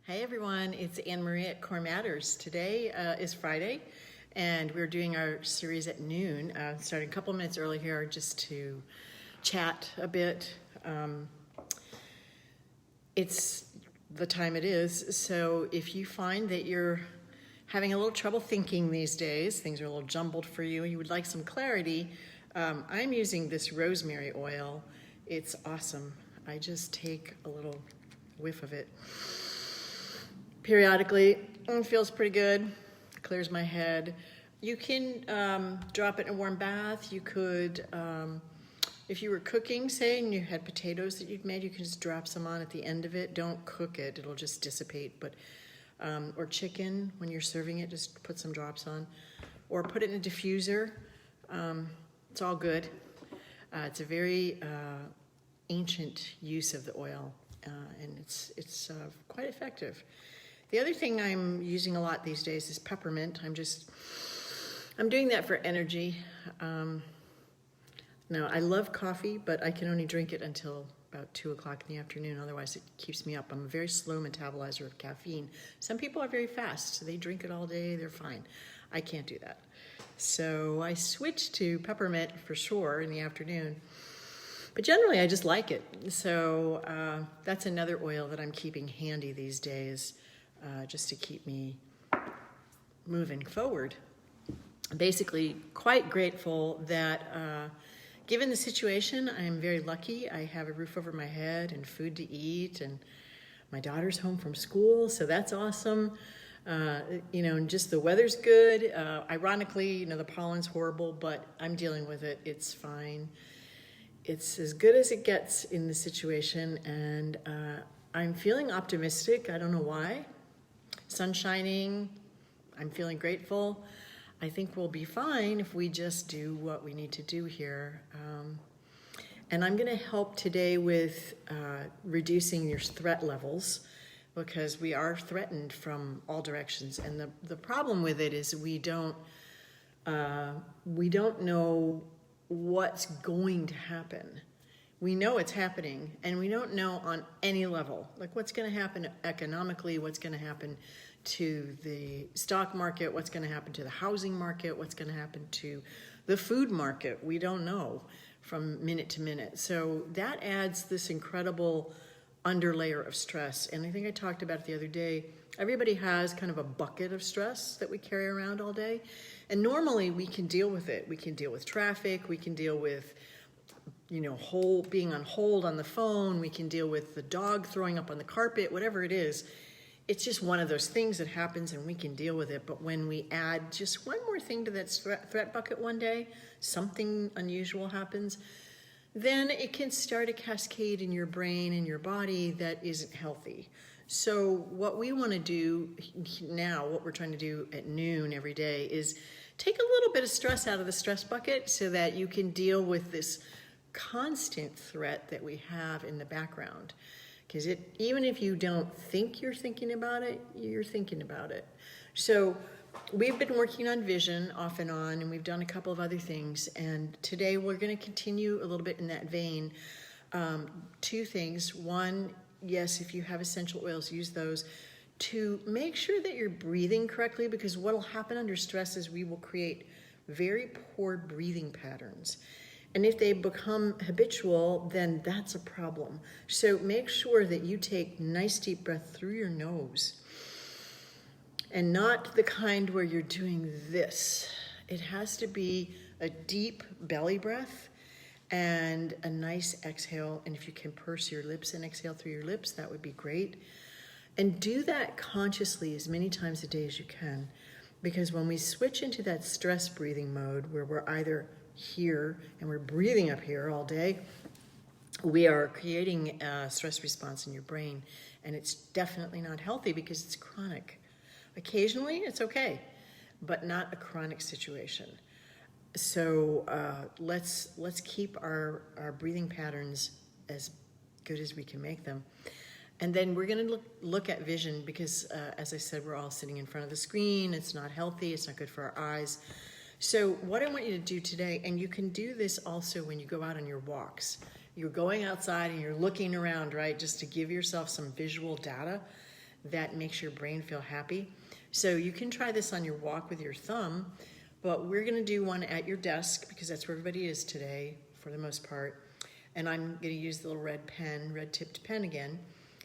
Hey everyone, it's Anne Marie at CoreMatters. Today is Friday, and we're doing our series at noon, starting a couple minutes early here just to chat a bit. It's the time it is, so if you find that you're having a little trouble thinking these days, things are a little jumbled for you, and you would like some clarity, I'm using this rosemary oil. It's awesome. I just take a little whiff of it periodically. It feels pretty good. Clears my head. You can drop it in a warm bath. You could, if you were cooking, say, and you had potatoes that you'd made, you can just drop some on at the end of it. Don't cook it; it'll just dissipate. But or chicken, when you're serving it, just put some drops on, or put it in a diffuser. It's all good. It's a very ancient use of the oil, and it's quite effective. The other thing I'm using a lot these days is peppermint. I'm doing that for energy. Now, I love coffee, but I can only drink it until about 2 o'clock in the afternoon. Otherwise, it keeps me up. I'm a very slow metabolizer of caffeine. Some people are very fast, so they drink it all day. They're fine. I can't do that. So I switched to peppermint for sure in the afternoon. But generally, I just like it. So that's another oil that I'm keeping handy these days. Just to keep me moving forward. I'm basically quite grateful that given the situation, I'm very lucky. I have a roof over my head and food to eat, and my daughter's home from school, so that's awesome. And just the weather's good. Ironically, the pollen's horrible, but I'm dealing with it. It's fine. It's as good as it gets in the situation, and I'm feeling optimistic. I don't know why. Sun shining, I'm feeling grateful. I think we'll be fine if we just do what we need to do here. And I'm going to help today with reducing your threat levels, because we are threatened from all directions. And the problem with it is we don't know what's going to happen. We know it's happening, and we don't know on any level, like what's going to happen economically, what's going to happen to the stock market, what's going to happen to the housing market, what's going to happen to the food market. We don't know from minute to minute. So that adds this incredible underlayer of stress. And I think I talked about it the other day. Everybody has kind of a bucket of stress that we carry around all day. And normally we can deal with it. We can deal with traffic. We can deal with being on hold on the phone. We can deal with the dog throwing up on the carpet, whatever it is. It's just one of those things that happens, and we can deal with it. But when we add just one more thing to that threat bucket one day, something unusual happens, then it can start a cascade in your brain and your body that isn't healthy. So what we want to do now, what we're trying to do at noon every day, is take a little bit of stress out of the stress bucket so that you can deal with this constant threat that we have in the background. Because even if you don't think you're thinking about it, you're thinking about it. So we've been working on vision off and on, and we've done a couple of other things. And today we're going to continue a little bit in that vein. 2 things. One, yes, if you have essential oils, use those. 2, make sure that you're breathing correctly, because what will happen under stress is we will create very poor breathing patterns. And if they become habitual, then that's a problem. So make sure that you take nice deep breath through your nose, and not the kind where you're doing this. It has to be a deep belly breath and a nice exhale. And if you can purse your lips and exhale through your lips, that would be great. And do that consciously as many times a day as you can. Because when we switch into that stress breathing mode, where we're either here and we're breathing up here all day, we are creating a stress response in your brain, and it's definitely not healthy because it's chronic. Occasionally it's okay, but not a chronic situation. So let's keep our breathing patterns as good as we can make them. And then we're going to look at vision, because as I said, we're all sitting in front of the screen. It's not healthy. It's not good for our eyes. So what I want you to do today, and you can do this also when you go out on your walks. You're going outside and you're looking around, right, just to give yourself some visual data. that makes your brain feel happy. So you can try this on your walk with your thumb, but we're gonna do one at your desk because that's where everybody is today for the most part. And I'm gonna use the little red tipped pen again.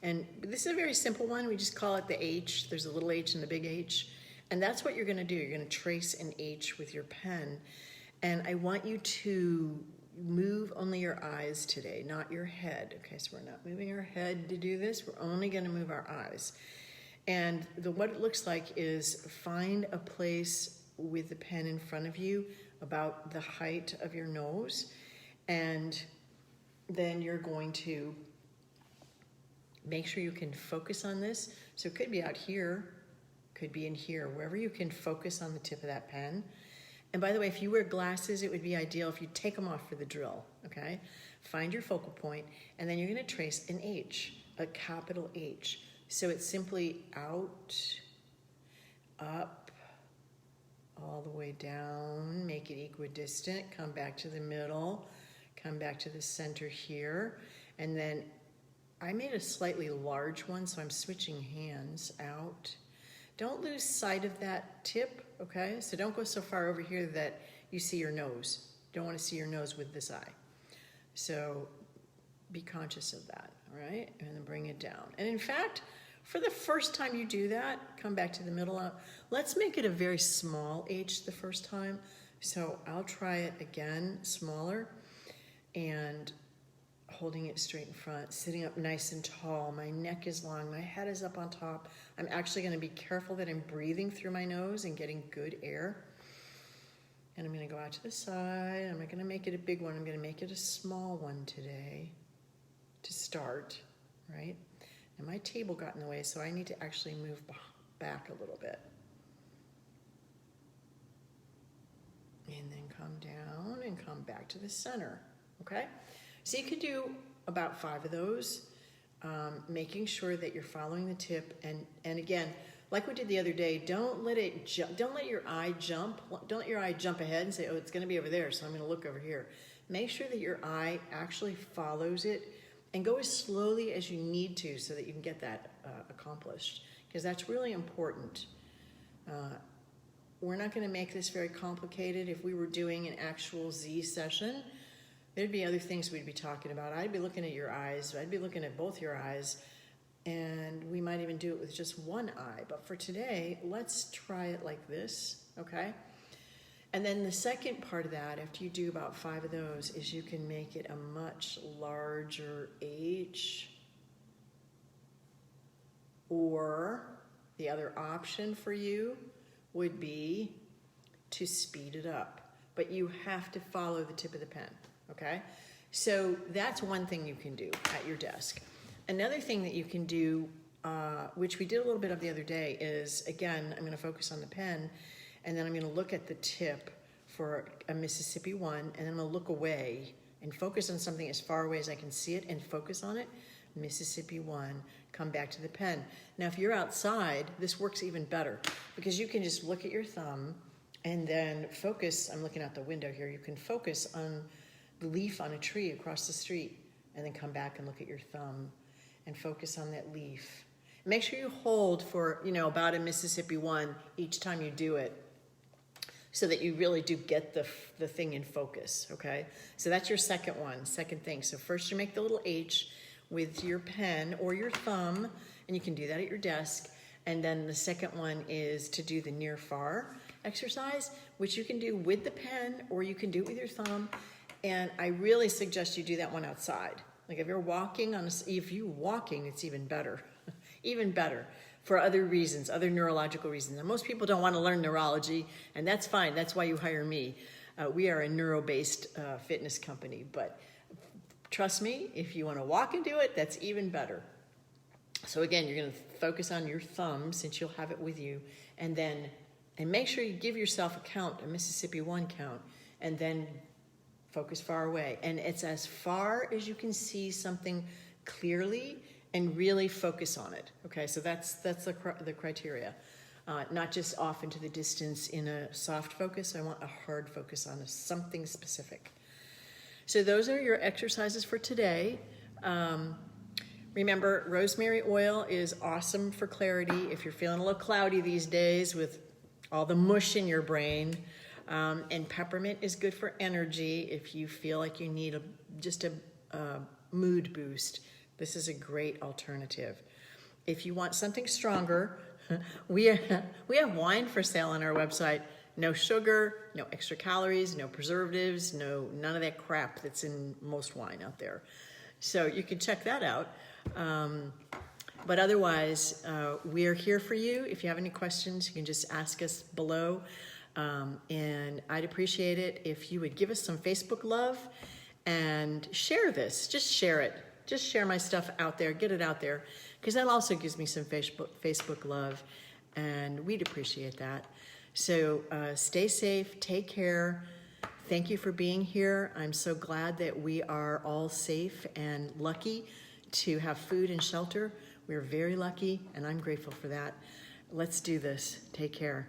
And this is a very simple one. We just call it the H. There's a little H and a big H. And that's what you're gonna do. You're gonna trace an H with your pen. And I want you to move only your eyes today, not your head. Okay, so we're not moving our head to do this. We're only gonna move our eyes. And what it looks like is find a place with the pen in front of you about the height of your nose. And then you're going to make sure you can focus on this. So it could be out here, could be in here, wherever you can focus on the tip of that pen. And by the way, if you wear glasses, it would be ideal if you take them off for the drill, okay? Find your focal point, and then you're gonna trace an H, a capital H. So it's simply out, up, all the way down, make it equidistant, come back to the middle, come back to the center here, and then I made a slightly large one, so I'm switching hands out. Don't lose sight of that tip, okay? So don't go so far over here that you see your nose. Don't want to see your nose with this eye. So be conscious of that, all right? And then bring it down. And in fact, for the first time you do that, come back to the middle. Let's make it a very small H the first time. So I'll try it again, smaller, and holding it straight in front, sitting up nice and tall. My neck is long, my head is up on top. I'm actually gonna be careful that I'm breathing through my nose and getting good air. And I'm gonna go out to the side. I'm not gonna make it a big one. I'm gonna make it a small one today to start, right? And my table got in the way, so I need to actually move back a little bit. And then come down and come back to the center, okay? So you could do about 5 of those, making sure that you're following the tip. And again, like we did the other day, don't let your eye jump. Don't let your eye jump ahead and say, oh, it's gonna be over there, so I'm gonna look over here. Make sure that your eye actually follows it and go as slowly as you need to so that you can get that accomplished, because that's really important. We're not gonna make this very complicated. If we were doing an actual Z session, there'd be other things we'd be talking about. I'd be looking at your eyes. I'd be looking at both your eyes, and we might even do it with just one eye. But for today, let's try it like this, okay? And then the second part of that, after you do about 5 of those, is you can make it a much larger H. Or the other option for you would be to speed it up. But you have to follow the tip of the pen. Okay, so that's one thing you can do at your desk. Another thing that you can do, which we did a little bit of the other day, is, again, I'm going to focus on the pen, and then I'm going to look at the tip for a Mississippi 1, and then I'm going to look away and focus on something as far away as I can see it and focus on it. Mississippi 1, come back to the pen. Now, if you're outside, this works even better because you can just look at your thumb and then focus. I'm looking out the window here. You can focus on the leaf on a tree across the street, and then come back and look at your thumb and focus on that leaf. Make sure you hold for, about a Mississippi 1 each time you do it, so that you really do get the thing in focus, okay? So that's your second thing. So first you make the little H with your pen or your thumb, and you can do that at your desk. And then the second one is to do the near-far exercise, which you can do with the pen or you can do it with your thumb. And I really suggest you do that one outside. Like if you're walking, it's even better, even better for other reasons, other neurological reasons. And most people don't want to learn neurology, and that's fine. That's why you hire me. We are a neuro-based fitness company, but trust me, if you want to walk and do it, that's even better. So again, you're going to focus on your thumb since you'll have it with you, and make sure you give yourself a Mississippi 1 count, and then focus far away. And it's as far as you can see something clearly and really focus on it. Okay, so that's the criteria. Not just off into the distance in a soft focus. I want a hard focus on something specific. So those are your exercises for today. Remember, rosemary oil is awesome for clarity if you're feeling a little cloudy these days with all the mush in your brain. And peppermint is good for energy if you feel like you need just a mood boost. This is a great alternative. If you want something stronger, we have wine for sale on our website. No sugar, no extra calories, no preservatives, none of that crap that's in most wine out there. So you can check that out. But otherwise, we're here for you. If you have any questions, you can just ask us below. And I'd appreciate it if you would give us some Facebook love and share this. Just share it. Just share my stuff out there. Get it out there. Because that also gives me some Facebook love. And we'd appreciate that. So stay safe. Take care. Thank you for being here. I'm so glad that we are all safe and lucky to have food and shelter. We're very lucky, and I'm grateful for that. Let's do this. Take care.